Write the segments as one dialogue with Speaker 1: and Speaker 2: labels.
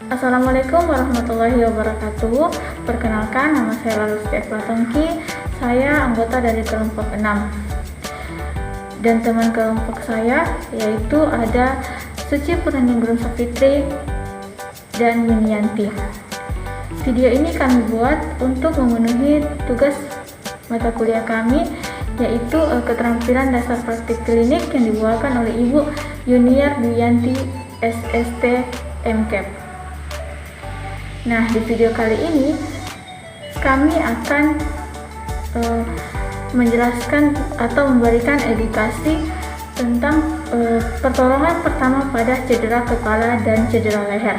Speaker 1: Assalamualaikum warahmatullahi wabarakatuh. Perkenalkan, nama saya Lalusti Eklatongki. Saya anggota dari kelompok 6. Dan teman kelompok saya yaitu ada Suci Purwaningrum Sapitri dan Minianti. Video ini kami buat untuk memenuhi tugas mata kuliah kami, yaitu keterampilan dasar praktik klinik yang dibawakan oleh Ibu Yuniar Duyanti SST MCAP. Nah, di video kali ini kami akan menjelaskan atau memberikan edukasi tentang pertolongan pertama pada cedera kepala dan cedera leher.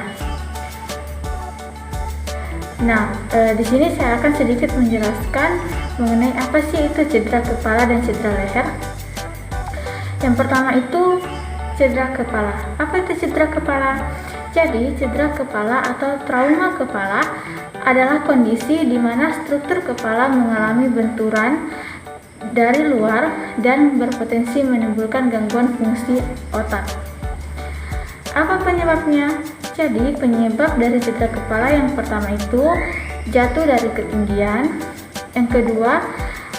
Speaker 1: Nah, di sini saya akan sedikit menjelaskan mengenai apa sih itu cedera kepala dan cedera leher. Yang pertama itu cedera kepala. Apa itu cedera kepala? Jadi, cedera kepala atau trauma kepala adalah kondisi di mana struktur kepala mengalami benturan dari luar dan berpotensi menimbulkan gangguan fungsi otak. Apa penyebabnya? Jadi, penyebab dari cedera kepala yang pertama itu jatuh dari ketinggian, yang kedua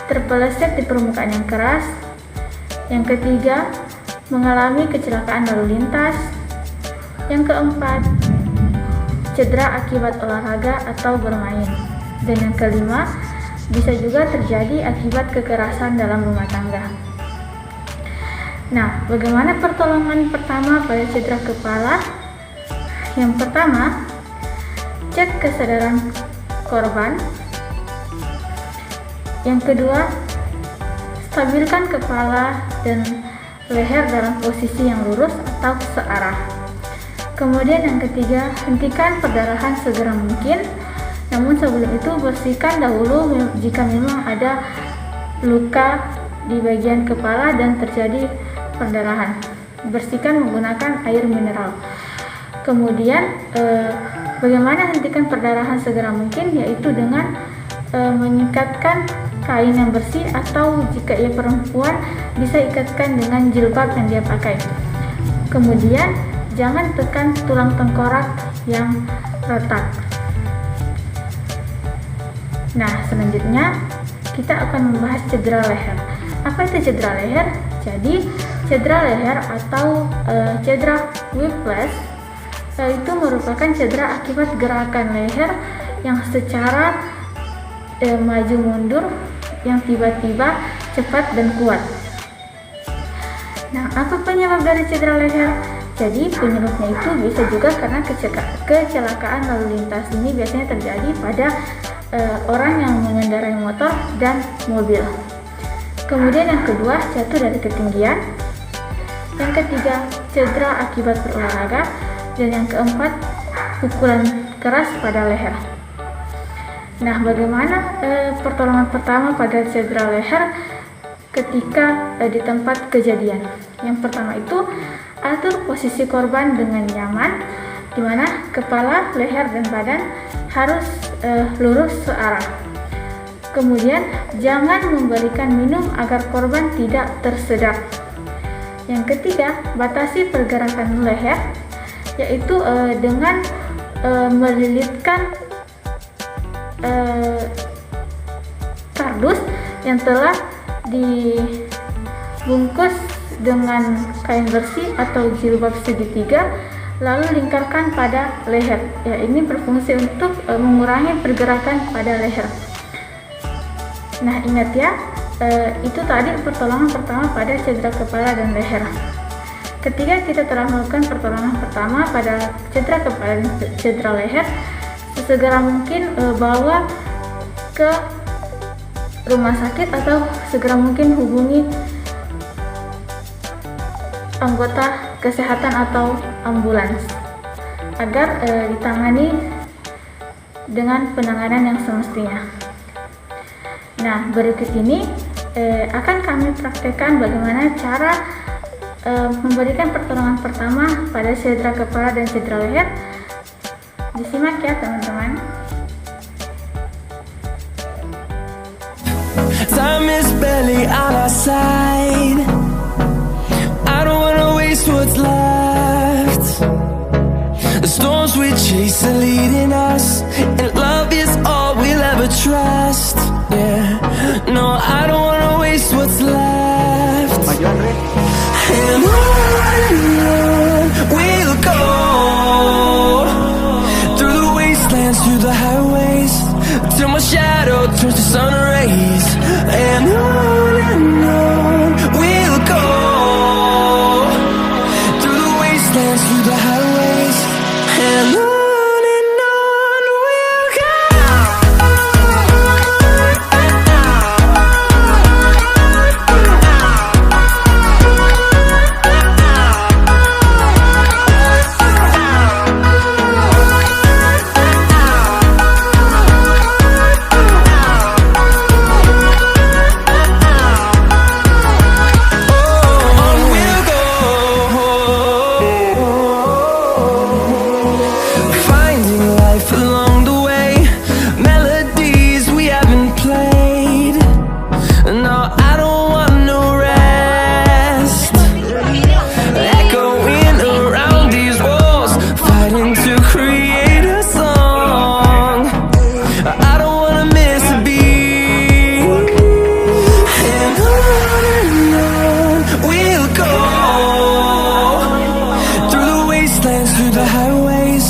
Speaker 1: terpeleset di permukaan yang keras, yang ketiga mengalami kecelakaan lalu lintas, yang keempat cedera akibat olahraga atau bermain, dan yang kelima bisa juga terjadi akibat kekerasan dalam rumah tangga. Nah, bagaimana pertolongan pertama pada cedera kepala? Yang pertama, cek kesadaran korban. Yang kedua, stabilkan kepala dan leher dalam posisi yang lurus atau searah. Kemudian yang ketiga, hentikan perdarahan segera mungkin. Namun sebelum itu bersihkan dahulu jika memang ada luka di bagian kepala dan terjadi perdarahan. Bersihkan menggunakan air mineral. Kemudian bagaimana hentikan perdarahan segera mungkin, yaitu dengan mengikatkan kain yang bersih, atau jika ia perempuan bisa ikatkan dengan jilbab yang dia pakai. Kemudian jangan tekan tulang tengkorak yang retak. Nah, selanjutnya kita akan membahas cedera leher. Apa itu cedera leher? Jadi, cedera leher atau cedera whiplash itu merupakan cedera akibat gerakan leher yang secara maju mundur yang tiba-tiba, cepat dan kuat. Nah, apa penyebab dari cedera leher? Jadi penyebabnya itu bisa juga karena kecelakaan lalu lintas. Ini biasanya terjadi pada orang yang mengendarai motor dan mobil. Kemudian yang kedua, jatuh dari ketinggian. Yang ketiga, cedera akibat berolahraga. Dan yang keempat, pukulan keras pada leher. Nah, bagaimana pertolongan pertama pada cedera leher ketika di tempat kejadian? Yang pertama itu, atur posisi korban dengan nyaman, di mana kepala, leher, dan badan harus lurus searah. Kemudian jangan memberikan minum agar korban tidak tersedak. Yang ketiga, batasi pergerakan leher, yaitu dengan melilitkan kardus yang telah dibungkus dengan kain bersih atau jilbab segitiga, lalu lingkarkan pada leher. Ya, ini berfungsi untuk mengurangi pergerakan pada leher. Nah, ingat ya, itu tadi pertolongan pertama pada cedera kepala dan leher. Ketika kita telah melakukan pertolongan pertama pada cedera kepala dan cedera leher, sesegera mungkin bawa ke rumah sakit atau segera mungkin hubungi anggota kesehatan atau ambulans agar ditangani dengan penanganan yang semestinya. Nah, berikut ini akan kami praktekkan bagaimana cara memberikan pertolongan pertama pada cedera kepala dan cedera leher. Disimak ya teman-teman.
Speaker 2: Time is barely on our side. I don't wanna waste what's left. storms we chase are leading us, and love is all we'll ever trust. Yeah, no, I don't wanna waste what's left. And on we'll go, through the wastelands, through the highways, till my shadow turns to sun rays. And on we'll go, through the wastelands, through the highways, and on we'll go. Through the highways,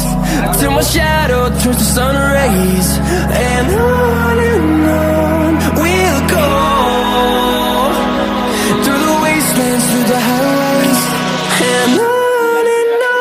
Speaker 2: till my shadow turns to sun rays. And on we'll go, through the wastelands, through the highways, and on we'll go.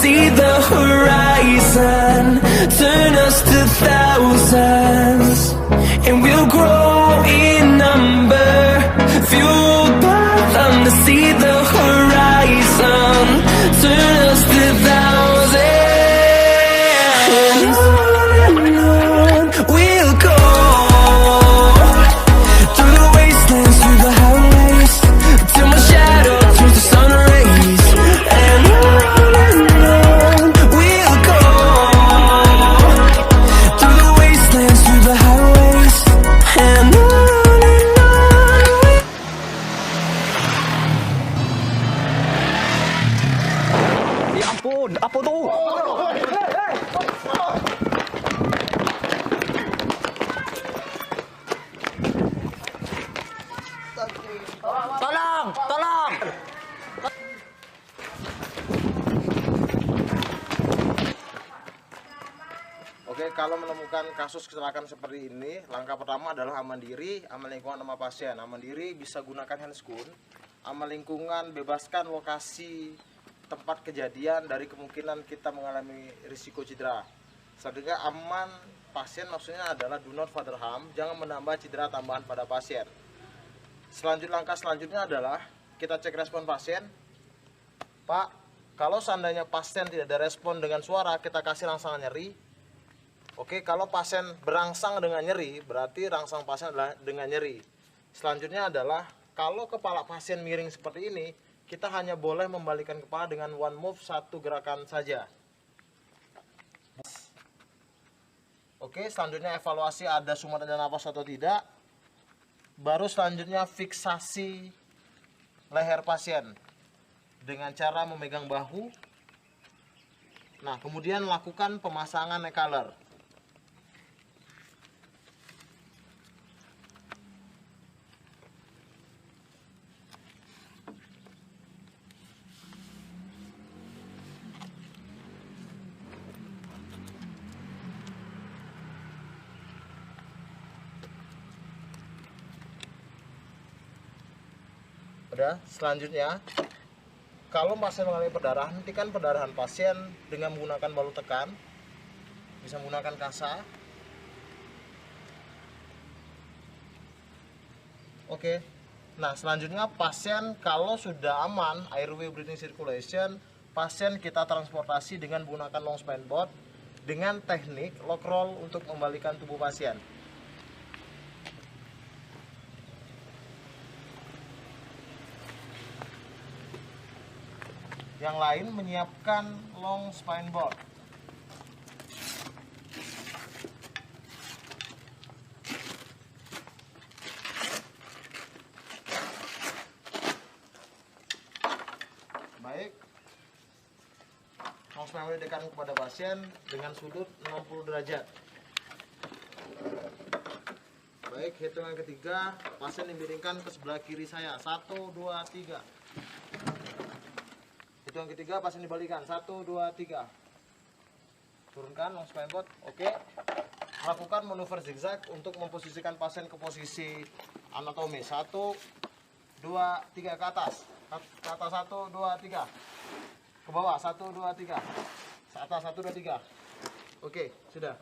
Speaker 2: See the horizon turn us to thousands, and we'll grow in number, fueled by them to see the horizon turn us to thousands. And on we'll go, through the wastelands, through the highways, till my shadow turns to sun rays. And apa tuh? Tolong!
Speaker 3: Oke, kalau menemukan kasus kecelakaan seperti ini, langkah pertama adalah aman diri, aman lingkungan sama pasien. Aman diri bisa gunakan handscoon, aman lingkungan bebaskan lokasi tempat kejadian dari kemungkinan kita mengalami risiko cedera. Selanjutnya aman pasien maksudnya adalah do not further harm, jangan menambah cedera tambahan pada pasien. Langkah selanjutnya adalah kita cek respon pasien. Pak, kalau seandainya pasien tidak ada respon dengan suara, kita kasih rangsangan nyeri. Oke, kalau pasien berangsang dengan nyeri, berarti rangsang pasien adalah dengan nyeri. Selanjutnya adalah kalau kepala pasien miring seperti ini, kita hanya boleh membalikkan kepala dengan one move, satu gerakan saja. Oke, selanjutnya evaluasi ada sumber dan napas atau tidak. Baru selanjutnya fiksasi leher pasien dengan cara memegang bahu. Nah, kemudian lakukan pemasangan neck collar. Udah, selanjutnya kalau pasien mengalami perdarahan, hentikan perdarahan pasien dengan menggunakan balut tekan, bisa menggunakan kasa. Oke, nah selanjutnya pasien kalau sudah aman airway breathing circulation, pasien kita transportasi dengan menggunakan long span board dengan teknik lock roll untuk membalikan tubuh pasien. Yang lain menyiapkan long spine board. Baik, long spine board didekatkan kepada pasien dengan sudut 60 derajat. Baik, hitungan ketiga, pasien dimiringkan ke sebelah kiri saya. 1, 2, 3. Hitungan ketiga, pasien dibalikan. 1, 2, 3. Turunkan long spine board. Oke. Lakukan manuver zigzag untuk memposisikan pasien ke posisi anatomi. 1, 2, 3 ke atas. Ke atas 1, 2, 3. Ke bawah 1, 2, 3. Ke atas 1, 2, 3. Oke, sudah.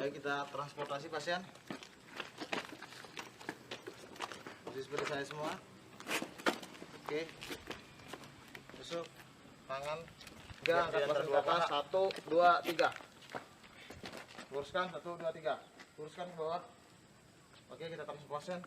Speaker 3: Ayo kita transportasi pasien. Posisi seperti saya semua. Oke. Besok tangan 3, angkat pasien ke atas. 1, 2, 3. Luruskan 1, 2, 3. Luruskan ke bawah. Oke, kita transportasi pasien.